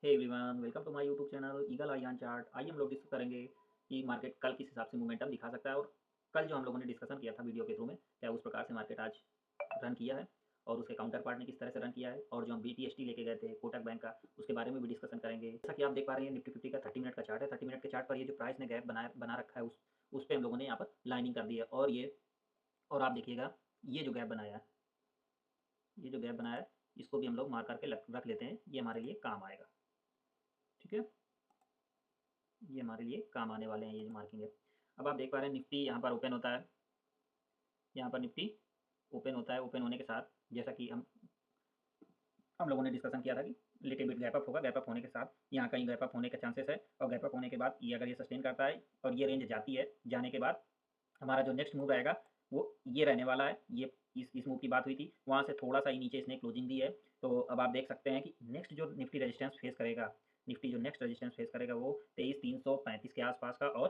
Hey everyone, welcome to my YouTube channel eagle eye on chart. आइए हम लोग discuss करेंगे कि मार्केट कल किस हिसाब से मोमेंटम दिखा सकता है और कल जो हम लोगों ने डिस्कशन किया था वीडियो के थ्रू में, क्या उस प्रकार से मार्केट आज रन किया है और उसके काउंटर पार्ट ने किस तरह से रन किया है, और जो हम BTST लेके गए थे कोटक बैंक का, उसके बारे में भी डिस्कशन करेंगे। जैसा कि आप देख पा रहे हैं, निफ्टी 50 का 30 मिनट का चार्ट है। 30 मिनट के चार्ट पर ये जो प्राइस ने गैप बना रखा है, उस पर हम लोगों ने यहाँ पर लाइनिंग कर दी है। और आप देखिएगा, ये जो गैप बनाया है, ये जो गैप बनाया है, इसको भी हम लोग मार्क करके रख लेते हैं। ये हमारे लिए काम आएगा, ठीक है। ये हमारे लिए काम आने वाले हैं, ये जो मार्किंग है। अब आप देख पा रहे हैं, निफ्टी यहाँ पर ओपन होता है, यहाँ पर निफ्टी ओपन होता है। ओपन होने के साथ जैसा कि हम लोगों ने डिस्कशन किया था कि लिटिल बिट गैप अप होगा। गैप अप होने के साथ यहाँ कहीं गैप अप होने के चांसेस है, और गैप अप होने के बाद ये अगर ये सस्टेन करता है और ये रेंज जाती है, जाने के बाद हमारा जो नेक्स्ट मूव रहेगा वो ये रहने वाला है। ये इस मूव की बात हुई थी, वहाँ से थोड़ा सा ही नीचे इसने क्लोजिंग दी है। तो अब आप देख सकते हैं कि नेक्स्ट जो निफ्टी रेजिस्टेंस फेस करेगा, निफ्टी जो नेक्स्ट रेजिस्टेंस फेस करेगा वो 23,335 के आसपास का, और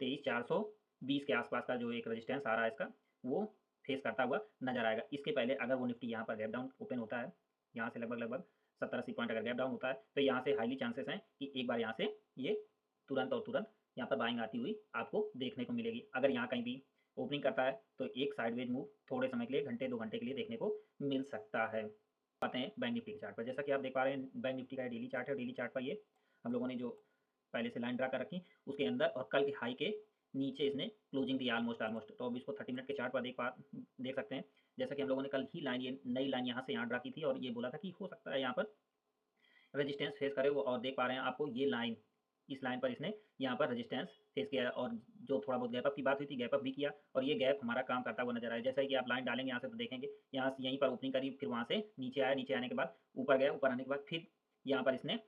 23,420 के आसपास का जो एक रेजिस्टेंस आ रहा है इसका, वो फेस करता हुआ नजर आएगा। इसके पहले अगर वो निफ्टी यहाँ पर गैप डाउन ओपन होता है, यहाँ से लगभग 70-80 पॉइंट अगर गैप डाउन होता है, तो यहाँ से हाईली चांसेस हैं कि एक बार यहाँ से ये तुरंत यहाँ पर बाइंग आती हुई आपको देखने को मिलेगी। अगर यहाँ कहीं भी ओपनिंग करता है तो एक साइडवेज मूव थोड़े समय के लिए, घंटे 2 घंटे के लिए देखने को मिल सकता है। आते हैं बैंक निफ्टी के चार्ट पर। जैसा कि आप देख पा रहे हैं, बैंक निफ्टी का डेली चार्ट है। डेली चार्ट पर ये हम लोगों ने जो पहले से लाइन ड्रा कर रखी, उसके अंदर और कल के हाई के नीचे इसने क्लोजिंग दी ऑलमोस्ट। तो अब इसको 30 मिनट के चार्ट पर देख सकते हैं। जैसा कि हम लोगों ने कल ही लाइन, ये नई लाइन यहाँ से यहाँ ड्रा की थी, और ये बोला था कि हो सकता है यहाँ पर रेजिस्टेंस फेस करे वो, और देख पा रहे हैं आपको ये लाइन, इस लाइन पर इसने यहाँ पर रेजिस्टेंस फेस किया है। और जो थोड़ा बहुत गैप अप की बात हुई थी, गैप अप भी किया, और ये गैप हमारा काम करता हुआ नजर आया। जैसा कि आप लाइन डालेंगे यहाँ से तो देखेंगे, यहाँ से यहीं पर ओपनिंग करी, फिर वहाँ से नीचे आया, नीचे आने के बाद ऊपर गया, ऊपर आने के बाद फिर यहाँ पर इसने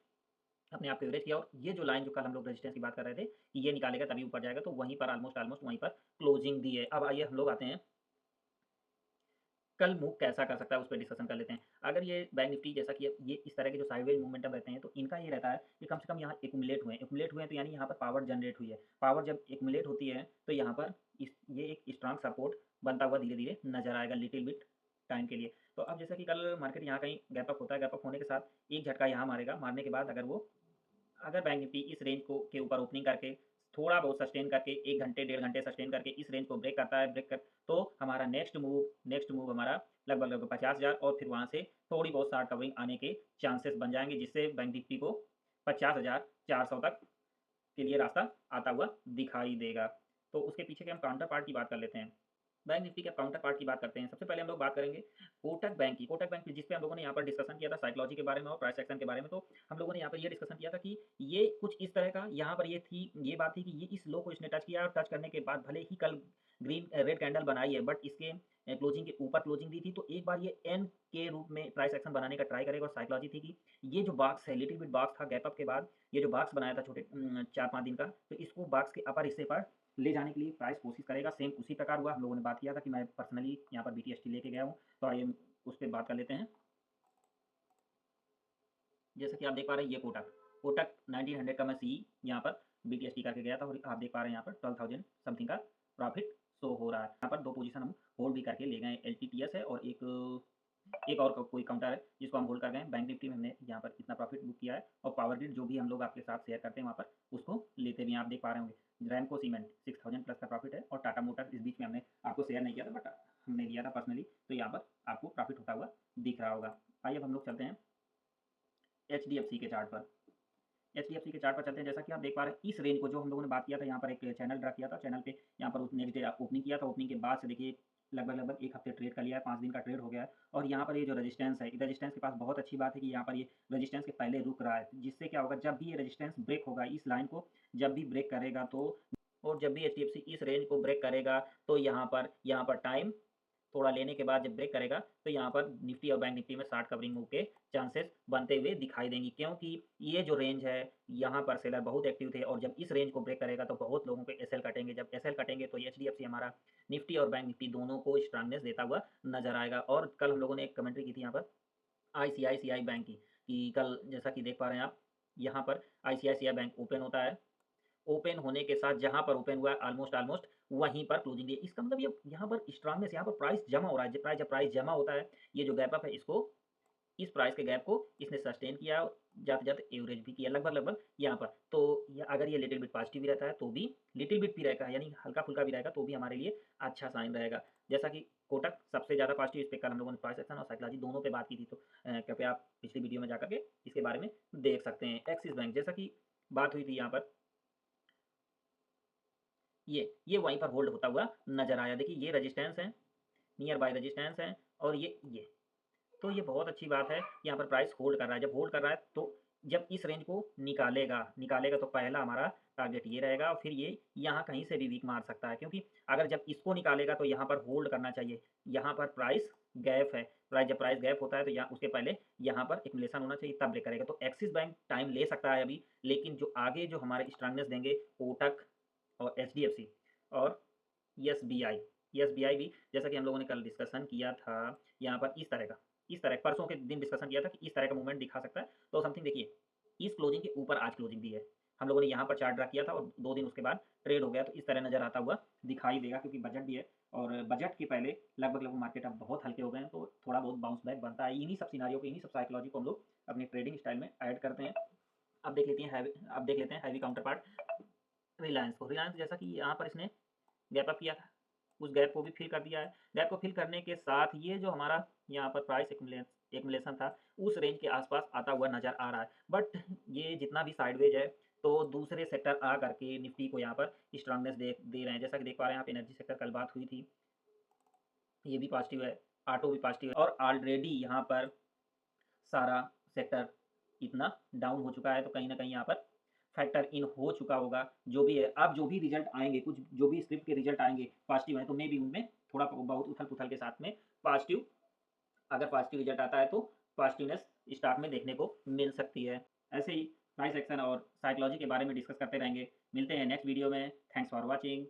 अपने आप को एवरेज किया। और ये जो लाइन जो कल हम लोग रेजिस्टेंस की बात कर रहे थे कि ये निकालेगा तभी ऊपर जाएगा, तो वहीं पर ऑलमोस्ट वहीं पर क्लोजिंग दी है। अब आइए हम लोग आते हैं कल मूव कैसा कर सकता है, उस पर डिस्कशन कर लेते हैं। अगर ये बैंक निफ्टी, जैसा कि ये इस तरह के जो साइडवेज मूवमेंटम रहते हैं, तो इनका ये रहता है कि कम से कम यहाँ एक्यूमुलेट हुए हैं, तो यानी यहाँ पर पावर जनरेट हुई है। पावर जब एक्यूमुलेट होती है तो यहाँ पर ये एक स्ट्रांग सपोर्ट बनता हुआ धीरे धीरे नजर आएगा लिटिल बिट टाइम के लिए। तो अब जैसा कि कल मार्केट यहाँ कहीं गैप अप होता है, गैप अप होने के साथ एक झटका यहाँ मारेगा, मारने के बाद अगर बैंक निफ्टी इस रेंज को के ऊपर ओपनिंग करके थोड़ा बहुत सस्टेन करके 1 घंटे 1.5 घंटे सस्टेन करके इस रेंज को ब्रेक करता है, तो हमारा नेक्स्ट मूव हमारा लगभग 50,000, और फिर वहाँ से थोड़ी बहुत शार्ट कवरिंग आने के चांसेस बन जाएंगे, जिससे बैंक निफ्टी को 50,400 तक के लिए रास्ता आता हुआ दिखाई देगा। तो उसके पीछे के हम काउंटर पार्ट की बात कर लेते हैं। बैंक निफ्टी के काउंटर पार्ट की बात करते हैं। सबसे पहले हम लोग बात करेंगे कोटक बैंक की, जिस पे हम लोगों ने यहाँ पर डिस्कशन किया था साइकोलॉजी के बारे में और प्राइस एक्शन के बारे में। तो हम लोगों ने यहाँ पर ये डिस्कशन किया था कि ये कुछ इस तरह का यहाँ पर ये बात थी कि ये इस लो को इसने टच किया, और टच करने के बाद भले ही कल ग्रीन रेड कैंडल बनाई है, बट इसके क्लोजिंग के ऊपर क्लोजिंग दी थी, तो एक बार ये एन के रूप में प्राइस एक्शन बनाने का ट्राई करेगा। और साइकोलॉजी थी कि ये जो बॉक्स है, लिटिल बिट बॉक्स था गैप अप के बाद, ये जो बॉक्स बनाया था छोटे 4-5 दिन का, तो इसको बॉक्स के अपर हिस्से पर ले जाने के लिए प्राइस कोशिश करेगा। सेम उसी प्रकार हुआ। हम लोगों ने बात किया था कि मैं पर्सनली यहाँ पर BTST लेके गया हूँ, तो आइए उस पर बात कर लेते हैं। जैसा कि आप देख पा रहे हैं, ये कोटक 1900 का मैं सी यहाँ पर BTST करके गया था, और आप देख पा रहे हैं यहाँ पर 12,000 समथिंग का प्रॉफिट शो हो रहा है। यहाँ पर 2 पोजीशन हम होल्ड भी करके ले गए, LTTS है और एक और कोई काउंटर है जिसको हम होल्ड कर गए हैं। बैंक निफ्टी में हमने यहाँ पर इतना प्रॉफिट बुक किया है, और पावर ग्रिड जो भी हम लोग आपके साथ शेयर करते हैं वहाँ पर उसको लेते भी हैं। आप देख पा रहे होंगे रैमको सीमेंट 6,000 प्लस का प्रॉफिट है, और टाटा मोटर्स इस बीच में हमने आपको शेयर नहीं किया था, बट हमने लिया था पर्सनली, तो यहाँ पर आपको प्रॉफिट होता हुआ दिख रहा होगा। आइए अब हम लोग चलते हैं HDFC के चार्ट पर। HDFC के चार्ट पर चलते हैं। जैसा कि आप देख पा रहे हैं, इस रेंज को जो हम लोगों ने बात किया था, यहाँ पर एक चैनल ड्रा किया था, चैनल पे यहाँ पर नेक्स्ट डे ओपनिंग किया था। ओपनिंग के बाद से देखिए लगभग 1 हफ्ते ट्रेड कर लिया है, 5 दिन का ट्रेड हो गया है। और यहाँ पर ये जो रेजिस्टेंस है, रेजिस्टेंस के पास बहुत अच्छी बात है कि यहाँ पर ये रेजिस्टेंस के पहले रुक रहा है, जिससे क्या होगा, जब भी ये रेजिस्टेंस ब्रेक होगा, इस लाइन को जब भी ब्रेक करेगा, तो और जब भी HDFC इस रेंज को ब्रेक करेगा, तो यहाँ पर टाइम थोड़ा लेने के बाद जब ब्रेक करेगा, तो यहाँ पर निफ्टी और बैंक निफ्टी में शार्ट कवरिंग मूव के चांसेस बनते हुए दिखाई देंगी, क्योंकि ये जो रेंज है यहाँ पर सेलर बहुत एक्टिव थे, और जब इस रेंज को ब्रेक करेगा तो बहुत लोगों के SL कटेंगे। जब SL कटेंगे तो HDFC हमारा निफ्टी और बैंक निफ्टी दोनों को स्ट्रांगनेस देता हुआ नजर आएगा। और कल हम लोगों ने एक कमेंट्री की थी यहाँ पर ICICI बैंक की, कि कल जैसा कि देख पा रहे हैं आप, यहाँ पर ICICI बैंक ओपन होता है, ओपन होने के साथ जहाँ पर ओपन हुआ है ऑलमोस्ट वहीं पर क्लोजिंग है। इसका मतलब ये यहाँ पर स्ट्रांगनेस, यहाँ पर प्राइस जमा हो रहा है। जब प्राइस जमा होता है, ये जो गैप अप है, इस प्राइस के गैप को इसने सस्टेन किया, जाते-जाते एवरेज भी किया लगभग-लगभग यहाँ पर। तो ये अगर ये लिटिल बिट पॉज़िटिव भी रहता है तो भी लिटिल बिट भी रहेगा यानी हल्का-फुल्का भी रहेगा तो भी हमारे लिए अच्छा साइन रहेगा। जैसा कि कोटक सबसे ज़्यादा पॉज़िटिव, इस पे कल हम लोगों ने प्राइस एक्शन और साइकोलॉजी दोनों पे बात की थी, तो कृपया आप पिछली वीडियो में जाकर के इसके बारे में देख सकते हैं। एक्सिस बैंक जैसा कि बात हुई थी यहाँ पर, ये वहीं पर होल्ड होता हुआ नज़र आया। देखिए ये रेजिस्टेंस है, नियर बाय रेजिस्टेंस है और ये। तो ये बहुत अच्छी बात है, यहाँ पर प्राइस होल्ड कर रहा है। जब होल्ड कर रहा है तो जब इस रेंज को निकालेगा तो पहला हमारा टारगेट ये रहेगा और फिर ये यहाँ कहीं से भी वीक मार सकता है, क्योंकि अगर जब इसको निकालेगा तो यहाँ पर होल्ड करना चाहिए। यहाँ पर प्राइस गैप है, जब प्राइस गैप होता है तो यहाँ उसके पहले यहाँ पर एक्युमुलेशन होना चाहिए, तब ब्रेक करेगा। तो एक्सिस बैंक टाइम ले सकता है अभी, लेकिन जो आगे जो हमारे स्ट्रांगनेस देंगे कोटक और एचडीएफसी और एसबीआई, एसबीआई भी जैसा कि हम लोगों ने कल डिस्कशन किया था यहाँ पर इस तरह परसों के दिन डिस्कशन किया था कि इस तरह का मूवमेंट दिखा सकता है। तो समथिंग देखिए इस क्लोजिंग के ऊपर आज क्लोजिंग भी है, हम लोगों ने यहाँ पर चार्ट ड्रा किया था और 2 दिन उसके बाद ट्रेड हो गया, तो इस तरह नज़र आता हुआ दिखाई देगा, क्योंकि बजट भी है और बजट के पहले लगभग मार्केट अब बहुत हल्के हो गए हैं, तो थोड़ा बहुत बाउंस बैक बनता है। इन्हीं सब सिनारियों को, इन्हीं सब साइकोलॉजी को हम लोग अपने ट्रेडिंग स्टाइल में ऐड करते हैं। अब देख लेते हैं हैवी काउंटर पार्ट रिलायंस को। रिलायंस जैसा कि यहाँ पर इसने गैप अप किया था, उस गैप को भी फिल कर दिया है। गैप को फिल करने के साथ ये जो हमारा यहाँ पर प्राइस एक्युमुलेशन था उस रेंज के आसपास आता हुआ नज़र आ रहा है। बट ये जितना भी साइडवेज है तो दूसरे सेक्टर आ करके निफ्टी को यहाँ पर स्ट्रांगनेस दे रहे हैं। जैसा कि देख पा रहे हैं आप, एनर्जी सेक्टर कल बात हुई थी, ये भी पॉजिटिव है, ऑटो भी पॉजिटिव है और ऑलरेडी यहाँ पर सारा सेक्टर इतना डाउन हो चुका है, तो कहीं न कहीं यहाँ पर फैक्टर इन हो चुका होगा जो भी है। अब जो भी रिजल्ट आएँगे, कुछ जो भी स्क्रिप्ट के रिजल्ट आएँगे पॉजिटिव हैं, तो मे बी उनमें थोड़ा बहुत उथल-पुथल के साथ में पॉजिटिव, अगर पॉजिटिव रिजल्ट आता है तो पॉजिटिवनेस स्टॉक में देखने को मिल सकती है। ऐसे ही प्राइस एक्शन और साइकोलॉजी के बारे में डिस्कस करते रहेंगे। मिलते हैं नेक्स्ट वीडियो में। Thanks for watching.